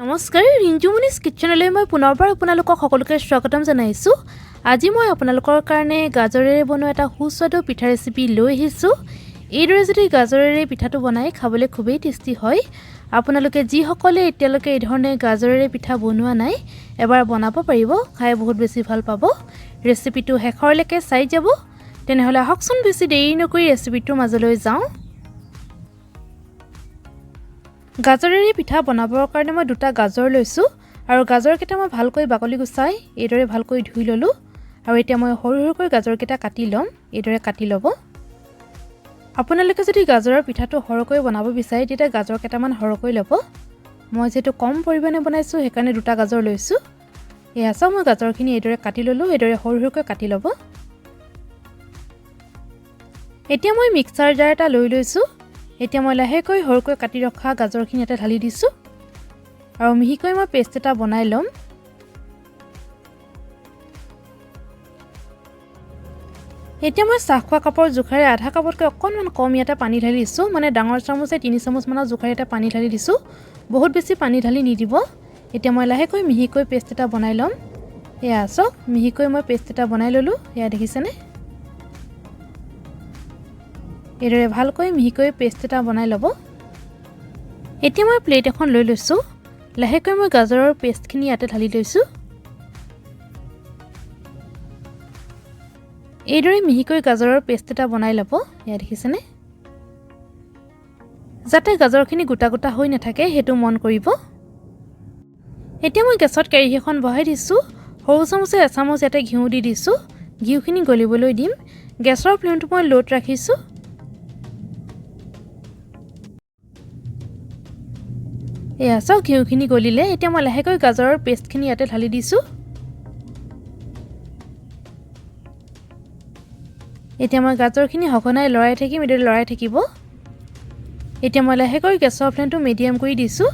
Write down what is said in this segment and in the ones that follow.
নমস্কাৰ ৰিঞ্জুমনিছ কিটচেনলৈ মই পুনৰবাৰ আপোনালোকক সকলোকে স্বাগতম জনাইছোঁ। আজি মই আপোনালোকৰ কাৰণে গাজৰেৰে বনোৱা এটা সুস্বাদু পিঠা ৰেচিপি লৈ আহিছোঁ। এইদৰে যদি গাজৰেৰে পিঠাটো বনাই খাবলৈ খুবেই টেষ্টি হয়। আপোনালোকে যিসকলে এতিয়ালৈকে এই ধৰণে গাজৰেৰে পিঠা বনোৱা নাই এবাৰ বনাব পাৰিব, খাই বহুত বেছি ভাল পাব। ৰেচিপিটো শেষৰলৈকে চাই যাব। তেনেহ'লে আহকচোন বেছি দেৰি নকৰি ৰেচিপিটোৰ মাজলৈ যাওঁ। গাজৰেৰে পিঠা বনাবৰ কাৰণে মই দুটা গাজৰ লৈছোঁ আৰু গাজৰকেইটা মই ভালকৈ বাকলি গুচাই এইদৰে ভালকৈ ধুই ল'লোঁ আৰু এতিয়া মই সৰু সৰুকৈ গাজৰকেইটা কাটি ল'ম। এইদৰে কাটি ল'ব। আপোনালোকে যদি গাজৰৰ পিঠাটো সৰহকৈ বনাব বিচাৰে তেতিয়া গাজৰ কেইটামান সৰহকৈ ল'ব। মই যিহেতু কম পৰিমাণে বনাইছোঁ সেইকাৰণে দুটা গাজৰ লৈছোঁ। এয়া চাওক মই গাজৰখিনি এইদৰে কাটি ল'লোঁ। এইদৰে সৰু সৰুকৈ কাটি ল'ব। এতিয়া মই মিক্সাৰ জাৰ এটা লৈ লৈছোঁ। এতিয়া মই লাহেকৈ সৰুকৈ কাটি ৰখা গাজৰখিনি ইয়াতে ঢালি দিছোঁ আৰু মিহিকৈ মই পেষ্ট এটা বনাই ল'ম। এতিয়া মই চাহ খোৱা কাপৰ জোখাৰে আধা কাপতকৈ অকণমান কম ইয়াতে পানী ঢালি দিছোঁ। মানে ডাঙৰ চামুচে 3 চামুচমানৰ জোখাৰে ইয়াতে পানী ঢালি দিছোঁ। বহুত বেছি পানী ঢালি নিদিব। এতিয়া মই লাহেকৈ মিহিকৈ পেষ্ট এটা বনাই ল'ম। এয়া চাওক মিহিকৈ মই পেষ্ট এটা বনাই ল'লোঁ। এয়া দেখিছেনে? এইদৰে ভালকৈ মিহিকৈ পেষ্ট এটা বনাই ল'ব। এতিয়া মই প্লেট এখন লৈ লৈছোঁ। লাহেকৈ মই গাজৰৰ পেষ্টখিনি ইয়াতে ঢালি লৈছোঁ। এইদৰে মিহিকৈ গাজৰৰ পেষ্ট এটা বনাই ল'ব। এয়া দেখিছেনে? যাতে গাজৰখিনি গোটা গোটা হৈ নাথাকে সেইটো মন কৰিব। এতিয়া মই গেছত কেৰাহী এখন বহাই দিছোঁ। সৰু চামুচে এচামুচ ইয়াতে ঘিউ দি দিছোঁ। ঘিউখিনি গলিবলৈ দিম। গেছৰ ফ্লেমটো মই ল'ত ৰাখিছোঁ। এয়া চাওক ঘিউখিনি গলিলে। এতিয়া মই লাহেকৈ গাজৰৰ পেষ্টখিনি ইয়াতে ঢালি দিছোঁ। এতিয়া মই গাজৰখিনি সঘনাই লৰাই থাকিম। এইদৰে লৰাই থাকিব। এতিয়া মই লাহেকৈ গেছৰ ফ্লেমটো মিডিয়াম কৰি দিছোঁ।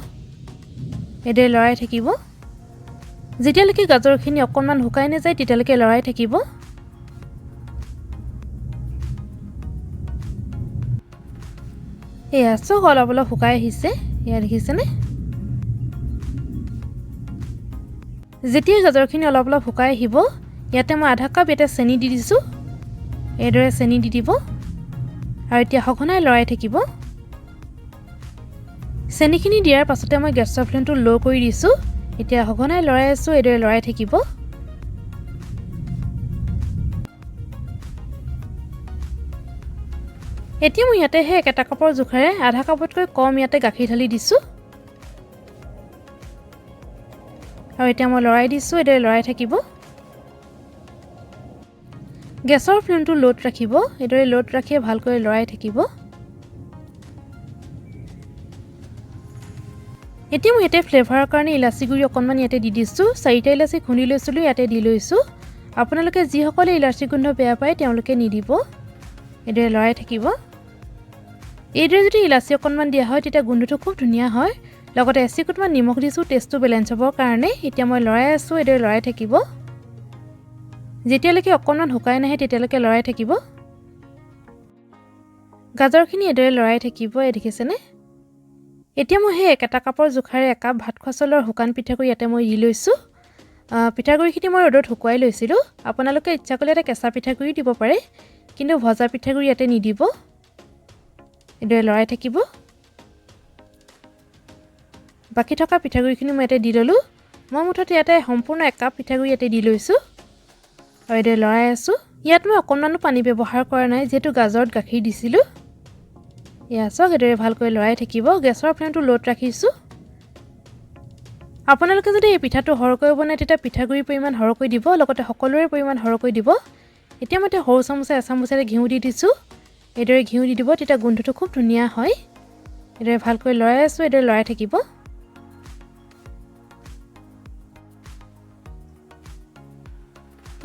এইদৰে লৰাই থাকিব। যেতিয়ালৈকে গাজৰখিনি অকণমান শুকাই নাযায় তেতিয়ালৈকে লৰাই থাকিব। এয়া চাওক অলপ অলপ শুকাই আহিছে। এয়া দেখিছেনে? যেতিয়া গাজৰখিনি অলপ অলপ শুকাই আহিব ইয়াতে মই আধা কাপ ইয়াতে চেনি দি দিছোঁ। এইদৰে চেনি দি দিব আৰু এতিয়া সঘনাই লৰাই থাকিব। চেনিখিনি দিয়াৰ পাছতে মই গেছৰ ফ্লেমটো ল' কৰি দিছোঁ। এতিয়া সঘনাই লৰাই আছোঁ। এইদৰে লৰাই থাকিব। এতিয়া মই ইয়াতে সেই একেটা কাপৰ জোখাৰে আধা কাপতকৈ কম ইয়াতে গাখীৰ ঢালি দিছোঁ আৰু এতিয়া মই লৰাই দিছোঁ। এইদৰে লৰাই থাকিব। গেছৰ ফ্লেমটো ল'ত ৰাখিব। এইদৰে ল'ত ৰাখি ভালকৈ লৰাই থাকিব। এতিয়া মই ইয়াতে ফ্লেভাৰৰ কাৰণে ইলাচি গুড়ি অকণমান ইয়াতে দি দিছোঁ। 4টা ইলাচি খুন্দি লৈছিলোঁ ইয়াতে দি লৈছোঁ। আপোনালোকে যিসকলে ইলাচি গোন্ধ বেয়া পায় তেওঁলোকে নিদিব। এইদৰে লৰাই থাকিব। এইদৰে যদি ইলাচি অকণমান দিয়া হয় তেতিয়া গোন্ধটো খুব ধুনীয়া হয়। লগতে এচিকুটমান নিমখ দিছোঁ টেষ্টটো বেলেঞ্চ হ'বৰ কাৰণে। এতিয়া মই লৰাই আছোঁ। এইদৰে লৰাই থাকিব। যেতিয়ালৈকে অকণমান শুকাই নাহে তেতিয়ালৈকে লৰাই থাকিব। গাজৰখিনি এইদৰে লৰাই থাকিব। এই দেখিছেনে? এতিয়া মই সেই একেটা কাপৰ জোখাৰে একাপ ভাত খোৱা চাউলৰ শুকান পিঠাগুড়ি ইয়াতে মই দি লৈছোঁ। পিঠাগুড়িখিনি মই ৰ'দত শুকুৱাই লৈছিলোঁ। আপোনালোকে ইচ্ছা কৰিলে এটা কেঁচা পিঠাগুড়ি দিব পাৰে, কিন্তু ভজা পিঠাগুড়ি ইয়াতে নিদিব। এইদৰে লৰাই থাকিব। বাকী থকা পিঠাগুড়িখিনি মই ইয়াতে দি ল'লোঁ। মই মুঠতে ইয়াতে সম্পূৰ্ণ একাপ পিঠাগুড়ি ইয়াতে দি লৈছোঁ আৰু এইদৰে লৰাই আছোঁ। ইয়াত মই অকণমানো পানী ব্যৱহাৰ কৰা নাই যিহেতু গাজৰত গাখীৰ দিছিলোঁ। এয়া চাওক এইদৰে ভালকৈ লৰাই থাকিব। গেছৰ ফ্লেমটো ল'ত ৰাখিছোঁ। আপোনালোকে যদি এই পিঠাটো সৰহকৈ বনায় তেতিয়া পিঠাগুড়িৰ পৰিমাণ সৰহকৈ দিব, লগতে সকলোৰে পৰিমাণ সৰহকৈ দিব। এতিয়া মই সৰু চামুচে এচামুচেৰে ঘিউ দি দিছোঁ। এইদৰে ঘিউ দি দিব, তেতিয়া গোন্ধটো খুব ধুনীয়া হয়। এইদৰে ভালকৈ লৰাই আছোঁ। এইদৰে লৰাই থাকিব।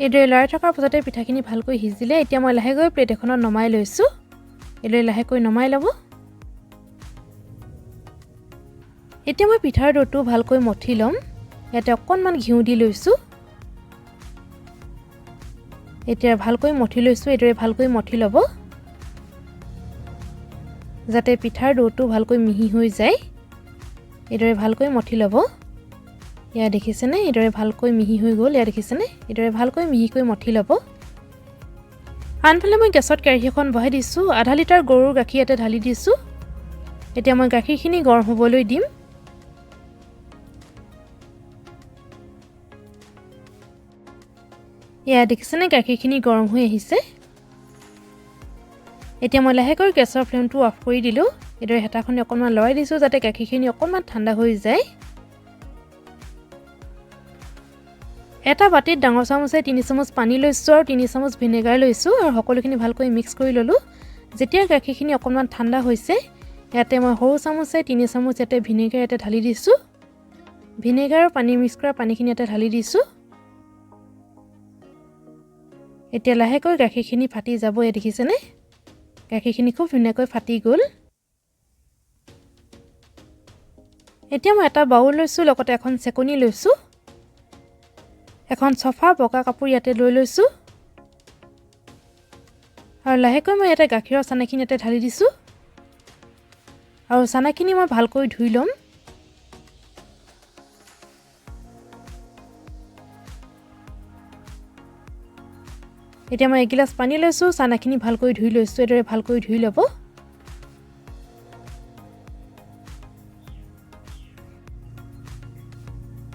এইদৰে লৰাই থকাৰ পাছতে পিঠাখিনি ভালকৈ সিজিলে। এতিয়া মই লাহেকৈ প্লেট এখনত নমাই লৈছোঁ। এইদৰে লাহেকৈ নমাই ল'ব। এতিয়া মই পিঠাৰ ডোটো ভালকৈ মঠি ল'ম। ইয়াতে অকণমান ঘিউ দি লৈছোঁ। এতিয়া ভালকৈ মঠি লৈছোঁ। এইদৰে ভালকৈ মঠি ল'ব যাতে পিঠাৰ ডোটো ভালকৈ মিহি হৈ যায়। এইদৰে ভালকৈ মঠি ল'ব। ইয়া দেখিছেনে এইদৰে ভালকৈ মিহি হৈ গ'ল ইয়া দেখিছেনে এইদৰে ভালকৈ মিহিকৈ মঠি ল'ব আনফালে মই গেছত কেৰাহী এখন বহাই দিছোঁ আধা লিটাৰ গৰুৰ গাখীৰ ইয়াতে ঢালি দিছোঁ এতিয়া মই গাখীৰখিনি গৰম হ'বলৈ দিম ইয়া দেখিছেনে গাখীৰখিনি গৰম হৈ আহিছে এতিয়া মই লাহেকৈ গেছৰ ফ্লেমটো অফ কৰি দিলোঁ এইদৰে হেতাখনি অকণমান লৰাই দিছোঁ যাতে গাখীৰখিনি অকণমান ঠাণ্ডা হৈ যায় এটা বাটিত ডাঙৰ চামুচে 3 চামুচ পানী লৈছোঁ আৰু 3 চামুচ ভিনেগাৰ লৈছোঁ আৰু সকলোখিনি ভালকৈ মিক্স কৰি ল'লোঁ যেতিয়া গাখীৰখিনি অকণমান ঠাণ্ডা হৈছে ইয়াতে মই সৰু চামুচে 3 চামুচ ইয়াতে ভিনেগাৰ ইয়াতে ঢালি দিছোঁ ভিনেগাৰ আৰু পানী মিক্স কৰা পানীখিনি ইয়াতে ঢালি দিছোঁ এতিয়া লাহেকৈ গাখীৰখিনি ফাটি যাব এ দেখিছেনে গাখীৰখিনি খুব ধুনীয়াকৈ ফাটি গ'ল এতিয়া মই এটা বাউল লৈছোঁ লগতে এখন চেকনি লৈছোঁ এখন চফা বগা কাপোৰ ইয়াতে লৈ লৈছোঁ আৰু লাহেকৈ মই ইয়াতে গাখীৰৰ চানাখিনি ইয়াতে ঢালি দিছোঁ আৰু চানাখিনি মই ভালকৈ ধুই ল'ম এতিয়া মই 1 গিলাচ পানী লৈছোঁ চানাখিনি ভালকৈ ধুই লৈছোঁ এইদৰে ভালকৈ ধুই ল'ব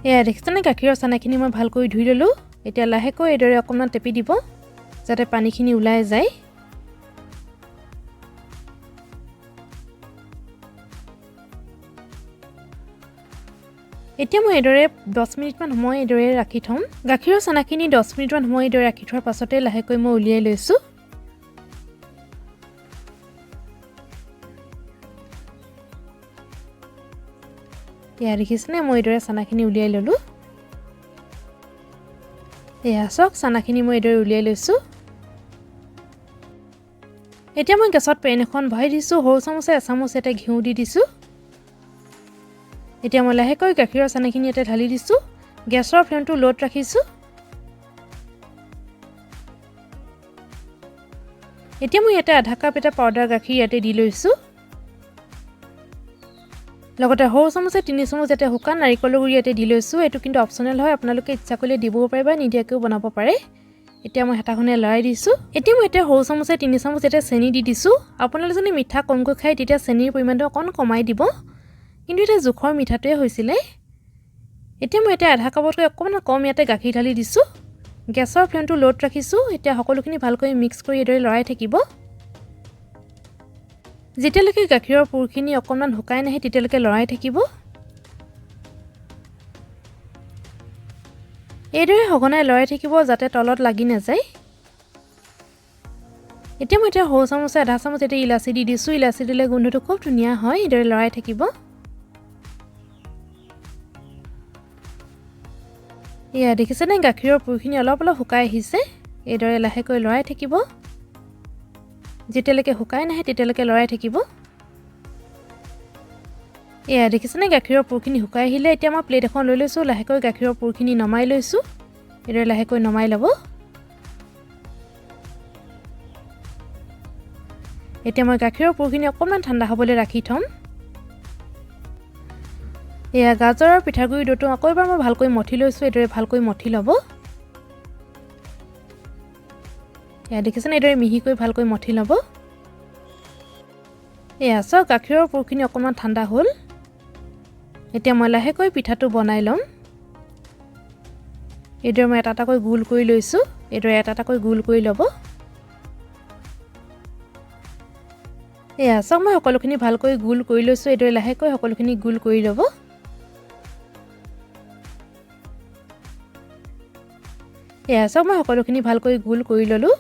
এয়া দেখিছেনে গাখীৰৰ চানাখিনি মই ভালকৈ ধুই ল'লোঁ এতিয়া লাহেকৈ এইদৰে অকণমান টেপি দিব যাতে পানীখিনি ওলাই যায় এতিয়া মই এইদৰে 10 মিনিটমান সময় এইদৰে ৰাখি থ'ম গাখীৰৰ চানাখিনি 10 মিনিটমান সময় এইদৰে ৰাখি থোৱাৰ পাছতে লাহেকৈ মই উলিয়াই লৈছোঁ এয়া দেখিছেনে মই এইদৰে চানাখিনি উলিয়াই ল'লোঁ এয়া চাওক চানাখিনি মই এইদৰে উলিয়াই লৈছোঁ এতিয়া মই গেছত পেন এখন বহাই দিছোঁ সৰু চামুচে এচামুচ ইয়াতে ঘিউ দি দিছোঁ এতিয়া মই লাহেকৈ গাখীৰৰ চানাখিনি ইয়াতে ঢালি দিছোঁ গেছৰ ফ্লেমটো ল'ত ৰাখিছোঁ এতিয়া মই ইয়াতে আধা কাপ এটা পাউডাৰ গাখীৰ ইয়াতে দি লৈছোঁ লগতে সৰু চামুচে 3 চামুচ ইয়াতে শুকান নাৰিকলৰ গুড়ি ইয়াতে দি লৈছোঁ এইটো কিন্তু অপচনেল হয় আপোনালোকে ইচ্ছা কৰিলে দিবও পাৰে বা নিদিয়াকৈও বনাব পাৰে এতিয়া মই হেতাখনে লৰাই দিছোঁ এতিয়া মই ইয়াতে সৰু চামুচে 3 চামুচ ইয়াতে চেনি দি দিছোঁ আপোনালোকে যদি মিঠা কমকৈ খায় তেতিয়া চেনিৰ পৰিমাণটো অকণ কমাই দিব কিন্তু এটা জোখৰ মিঠাটোৱে হৈছিলে এতিয়া মই ইয়াতে আধা কাপতকৈ অকণমান কম ইয়াতে গাখীৰ ঢালি দিছোঁ গেছৰ ফ্লেমটো ল'ত ৰাখিছোঁ এতিয়া সকলোখিনি ভালকৈ মিক্স কৰি এইদৰে লৰাই থাকিব যেতিয়ালৈকে গাখীৰৰ পুৰখিনি অকণমান শুকাই নাহে তেতিয়ালৈকে লৰাই থাকিব এইদৰে সঘনাই লৰাই থাকিব যাতে তলত লাগি নাযায় এতিয়া মই সৰু চামুচে আধা চামুচ ইয়াতে ইলাচি দি দিছোঁ ইলাচি দিলে গোন্ধটো খুব ধুনীয়া হয় এইদৰে লৰাই থাকিব এয়া দেখিছেনে গাখীৰৰ পুৰখিনি অলপ অলপ শুকাই আহিছে এইদৰে লাহেকৈ লৰাই থাকিব যেতিয়ালৈকে শুকাই নাহে তেতিয়ালৈকে লৰাই থাকিব এয়া দেখিছেনে গাখীৰৰ পুৰখিনি শুকাই আহিলে এতিয়া মই প্লেট এখন লৈ লৈছোঁ লাহেকৈ গাখীৰৰ পুৰখিনি নমাই লৈছোঁ এইদৰে লাহেকৈ নমাই ল'ব এতিয়া মই গাখীৰৰ পুৰখিনি অকণমান ঠাণ্ডা হ'বলৈ ৰাখি থ'ম এয়া গাজৰৰ পিঠাগুড়ি ডোটো আকৌ এবাৰ মই ভালকৈ মঠি লৈছোঁ এইদৰে ভালকৈ মঠি ল'ব এয়া দেখিছেনে এইদৰে মিহিকৈ ভালকৈ মঠি ল'ব এয়া চাওক গাখীৰৰ পুৰখিনি অকণমান ঠাণ্ডা হ'ল এতিয়া মই লাহেকৈ পিঠাটো বনাই ল'ম এইদৰে মই এটা এটাকৈ গোল কৰি লৈছোঁ এইদৰে এটা এটাকৈ গোল কৰি ল'ব এয়া চাওক মই সকলোখিনি ভালকৈ গোল কৰি লৈছোঁ এইদৰে লাহেকৈ সকলোখিনি গোল কৰি ল'ব এয়া চাওক মই সকলোখিনি ভালকৈ গোল কৰি ল'লোঁ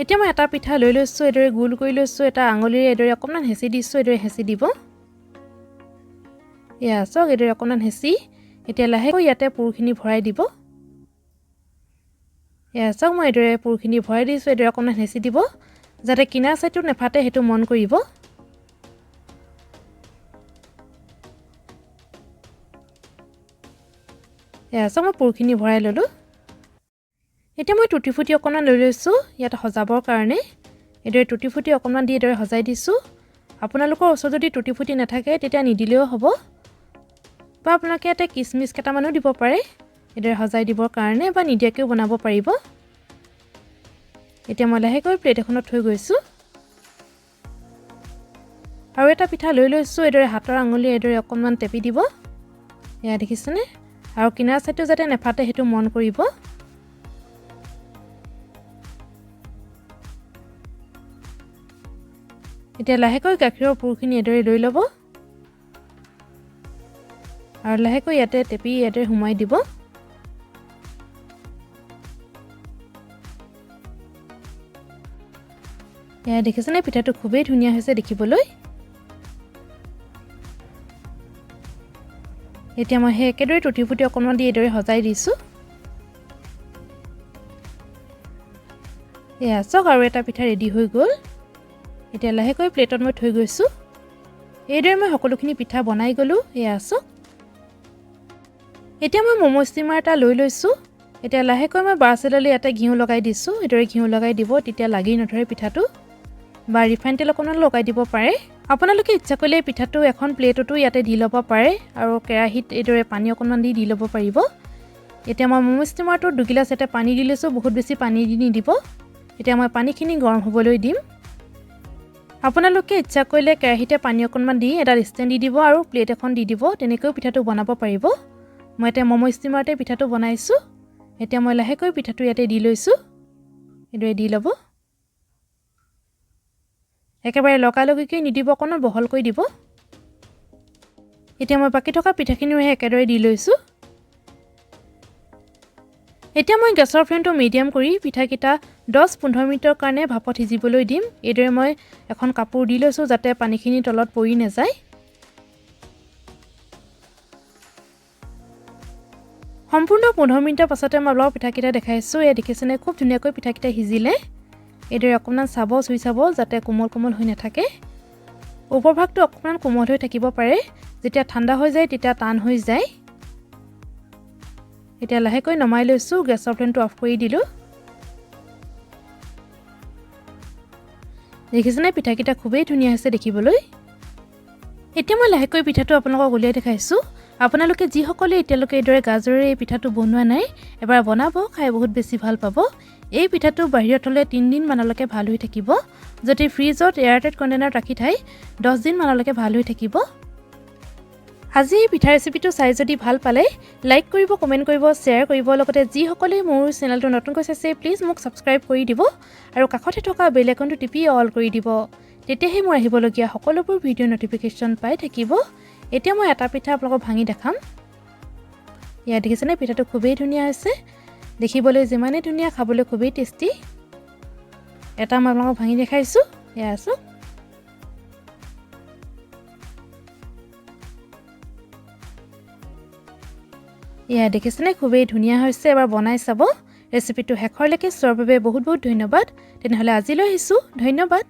এতিয়া মই এটা পিঠা লৈ লৈছোঁ এইদৰে গোল কৰি লৈছোঁ এটা আঙুলিৰে এইদৰে অকণমান হেঁচি দিছোঁ এইদৰে হেঁচি দিব এয়া চাওক এইদৰে অকণমান হেঁচি এতিয়া লাহেকৈ ইয়াতে পুৰখিনি ভৰাই দিব এয়া চাওক মই এইদৰে পুৰখিনি ভৰাই দিছোঁ এইদৰে অকণমান হেঁচি দিব যাতে কিনাৰ চাইডটো নেফাটে সেইটো মন কৰিব এয়া চাওক মই পুৰখিনি ভৰাই ল'লোঁ এতিয়া মই টুটি ফুটি অকণমান লৈ লৈছোঁ ইয়াতে সজাবৰ কাৰণে এইদৰে টুটি ফুটি অকণমান দি এইদৰে সজাই দিছোঁ আপোনালোকৰ ওচৰত যদি টুটি ফুটি নাথাকে তেতিয়া নিদিলেও হ'ব বা আপোনালোকে ইয়াতে কিচমিচ কেইটামানো দিব পাৰে এইদৰে সজাই দিবৰ কাৰণে বা নিদিয়াকেও বনাব পাৰিব এতিয়া মই লাহেকৈ প্লেট এখনত থৈ গৈছোঁ আৰু এটা পিঠা লৈ লৈছোঁ এইদৰে হাতৰ আঙুলি এইদৰে অকণমান টেপি দিব এয়া দেখিছেনে আৰু কিনাৰ চাইডটো যাতে নেফাটে সেইটো মন কৰিব এতিয়া লাহেকৈ গাখীৰৰ পুৰখিনি এইদৰে লৈ ল'ব আৰু লাহেকৈ ইয়াতে টেপি ইয়াতে সোমাই দিব এয়া দেখিছেনে পিঠাটো খুবেই ধুনীয়া হৈছে দেখিবলৈ এতিয়া মই সেই একেদৰে টুটি ফুটি অকণমান দি এইদৰে সজাই দিছোঁ এয়া চাওক আৰু এটা পিঠা ৰেডি হৈ গ'ল এতিয়া লাহেকৈ প্লেটত মই থৈ গৈছোঁ এইদৰে মই সকলোখিনি পিঠা বনাই গ'লোঁ এয়া চাওক এতিয়া মই ম'ম' ষ্টিমাৰ এটা লৈ লৈছোঁ এতিয়া লাহেকৈ মই ব্ৰাছ এডালে ইয়াতে ঘিউ লগাই দিছোঁ এইদৰে ঘিউ লগাই দিব তেতিয়া লাগি নধৰে পিঠাটো বা ৰিফাইন তেল অকণমান লগাই দিব পাৰে আপোনালোকে ইচ্ছা কৰিলে পিঠাটো এখন প্লেটতো ইয়াতে দি ল'ব পাৰে আৰু কেৰাহীত এইদৰে পানী অকণমান দি ল'ব পাৰিব এতিয়া মই ম'ম' ষ্টিমাৰটো 2 গিলাচ এটা পানী দি লৈছোঁ বহুত বেছি পানী দি নিদিব এতিয়া মই পানীখিনি গৰম হ'বলৈ দিম আপোনালোকে ইচ্ছা কৰিলে কেৰাহীতে পানী অকণমান দি এটা ষ্টেণ্ড দি দিব আৰু প্লেট এখন দি দিব তেনেকৈ পিঠাটো বনাব পাৰিব মই এতিয়া ম'ম' ষ্টিমাৰতে পিঠাটো বনাইছোঁ এতিয়া মই লাহেকৈ পিঠাটো ইয়াতে দি লৈছোঁ এইদৰে দি ল'ব একেবাৰে লগালগিকৈ নিদিব অকণমান বহলকৈ দিব এতিয়া মই বাকী থকা পিঠাখিনিও একেদৰে দি লৈছোঁ এতিয়া মই গেছৰ ফ্লেমটো মিডিয়াম কৰি পিঠাকেইটা 10-15 মিনিটৰ কাৰণে ভাপত সিজিবলৈ দিম এইদৰে মই এখন কাপোৰ দি লৈছোঁ যাতে পানীখিনি তলত পৰি নাযায় সম্পূৰ্ণ 15 মিনিটৰ পাছতে মই অলপ পিঠাকেইটা দেখাইছোঁ এয়া দেখিছেনে খুব ধুনীয়াকৈ পিঠাকেইটা সিজিলে এইদৰে অকণমান চাব চুই চাব যাতে কোমল কোমল হৈ নাথাকে ওপৰভাগটো অকণমান কোমল হৈ থাকিব পাৰে যেতিয়া ঠাণ্ডা হৈ যায় তেতিয়া টান হৈ যায় এতিয়া লাহেকৈ নমাই লৈছোঁ গেছৰ ফ্লেমটো অফ কৰি দিলোঁ দেখিছেনে পিঠাকেইটা খুবেই ধুনীয়া হৈছে দেখিবলৈ এতিয়া মই লাহেকৈ পিঠাটো আপোনালোকক উলিয়াই দেখাইছোঁ আপোনালোকে যিসকলে এতিয়ালৈকে এইদৰে গাজৰেৰে এই পিঠাটো বনোৱা নাই এবাৰ বনাব খাই বহুত বেছি ভাল পাব এই পিঠাটো বাহিৰত থ'লে 3 দিন মানলৈকে ভাল হৈ থাকিব যদি ফ্ৰিজত এয়াৰটাইট কণ্টেইনাৰত ৰাখি থয় 10 দিন মানলৈকে ভাল হৈ থাকিব আজি এই পিঠা ৰেচিপিটো চাই যদি ভাল পালে লাইক কৰিব কমেণ্ট কৰিব শ্বেয়াৰ কৰিব লগতে যিসকলে মোৰ চেনেলটো নতুনকৈ চাইছে প্লিজ মোক ছাবস্ক্ৰাইব কৰি দিব আৰু কাষতে থকা বেল আইকনটো টিপি অল কৰি দিব তেতিয়াহে মোৰ আহিবলগীয়া সকলোবোৰ ভিডিঅ' নটিফিকেশ্যন পাই থাকিব এতিয়া মই এটা পিঠা আপোনালোকক ভাঙি দেখাম ইয়া দেখিছেনে পিঠাটো খুবেই ধুনীয়া হৈছে দেখিবলৈ যিমানে ধুনীয়া খাবলৈ খুবেই টেষ্টি এটা মই আপোনালোকক ভাঙি দেখাইছোঁ ইয়া আছো ইয়া দেখিছেনে খুবেই ধুনীয়া হৈছে এবাৰ বনাই চাব ৰেচিপিটো শেষৰলৈকে চোৱাৰ বাবে বহুত বহুত ধন্যবাদ তেনেহ'লে আজিলৈ আহিছোঁ ধন্যবাদ